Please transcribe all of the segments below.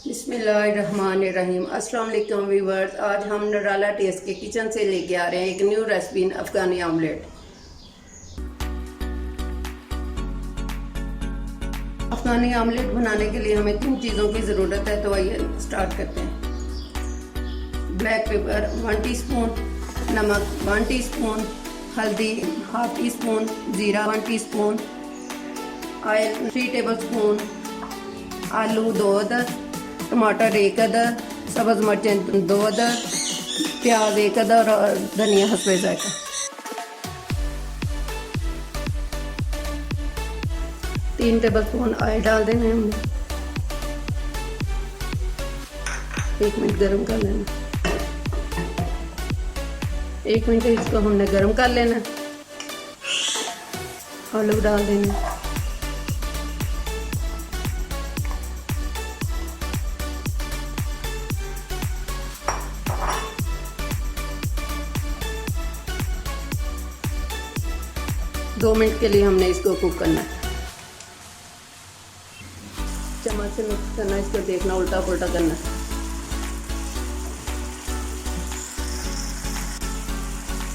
बिस्मिल्लाहिर्रहमानिर्रहीम। अस्सलाम वालेकुम व्यूअर्स, आज हम नराला टेस्ट के किचन से लेके आ रहे हैं एक न्यू रेसिपी अफगानी ऑमलेट। अफगानी ऑमलेट बनाने के लिए हमें किन चीज़ों की ज़रूरत है, तो आइए स्टार्ट करते हैं। ब्लैक पेपर 1 टीस्पून, नमक 1 टीस्पून, हल्दी 1/2 टीस्पून, ज़ीरा 1 टीस्पून, ऑयल 3 टेबलस्पून, आलू 2 अदद, टमाटर 1 अदद, सब्ज़ मिर्चें 2 अदद, प्याज 1 अदद और धनिया हस्बे ज़ायक़ा। तीन टेबलस्पून ऑयल डाल देना है हमने। 1 मिनट गरम कर लेना। 1 मिनट इसको हमने गरम कर लेना। आलू डाल देना। दो मिनट के लिए हमने इसको कुक करना है। चम्मच से मिक्स करना, इसको देखना, उल्टा पुल्टा करना।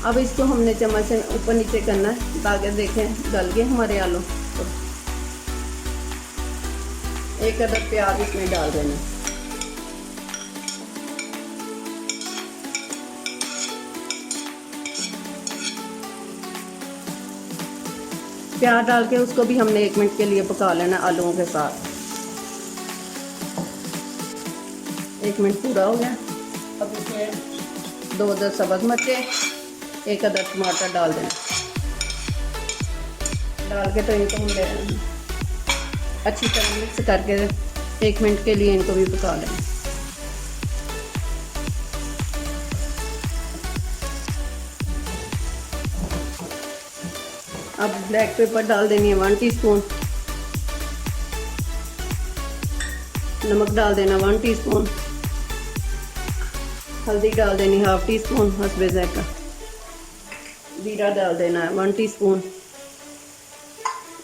अब इसको हमने चम्मच से ऊपर नीचे करना है ताकि देखें गल गए हमारे आलू। 1 अदद प्याज इसमें डाल देना। प्याज डाल के उसको भी हमने 1 मिनट के लिए पका लेना आलूओं के साथ। 1 मिनट पूरा हो गया। अब इसमें 2 अदद सब्ज़ मिर्चें, 1 अदद टमाटर डाल देना। डाल के तो इनको हमने अच्छी तरह मिक्स करके 1 मिनट के लिए इनको भी पका लेना। अब ब्लैक पेपर डाल देनी है 1 टीस्पून, नमक डाल देना 1 टीस्पून, हल्दी डाल देनी 1/2 टीस्पून हस्बे ज़ायक़ा, जीरा डाल देना है 1 टीस्पून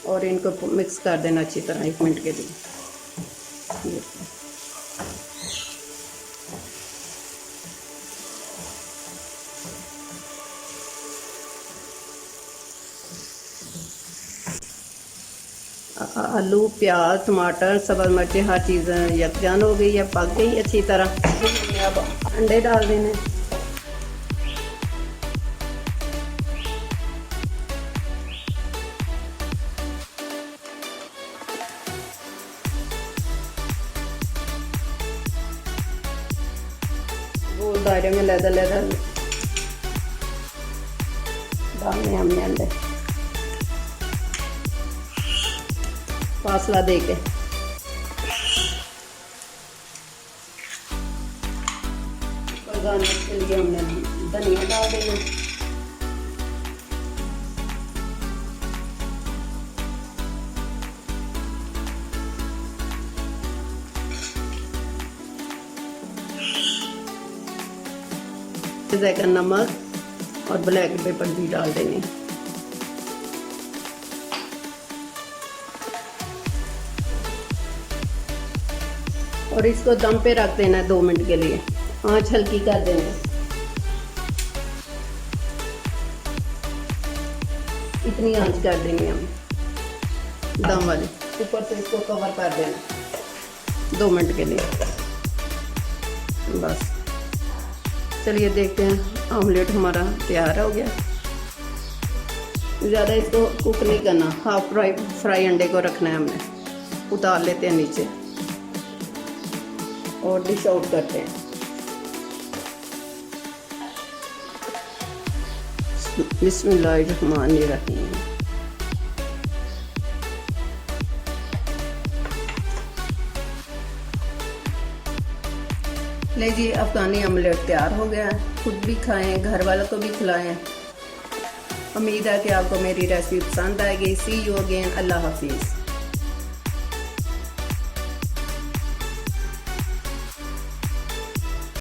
और इनको मिक्स कर देना अच्छी तरह 1 मिनट के लिए। आलू, प्याज, टमाटर, सब्ज़ मिर्चें हर चीज़ यकजान हो गई है, पक गई अच्छी तरह। अब अंडे डाल देने। गोल दायरे में लेदर डालने हमने अंडे, फासला दे के। गार्निश के लिए हमने धनिया डाल देना। ज़ायक़ा नमक और ब्लैक पेपर भी डाल देंगे। और इसको दम पे रख देना है 2 मिनट के लिए। आंच हल्की कर देना। इतनी आंच कर देंगे हम दम वाली। ऊपर से इसको कवर कर देना 2 मिनट के लिए बस। चलिए देखते हैं, ऑमलेट हमारा तैयार हो गया। ज़्यादा इसको कुक नहीं करना, हाफ फ्राई अंडे को रखना है हमने। उतार लेते हैं नीचे और डिश आउट करते हैं। बिस्मिल्लाहिर्रहमानिर्रहीम। ले जी, अफगानी ऑमलेट तैयार हो गया। खुद भी खाएं, घर वालों को भी खिलाएं। उम्मीद है कि आपको मेरी रेसिपी पसंद आएगी। सी यू अगेन। अल्लाह हाफिज़।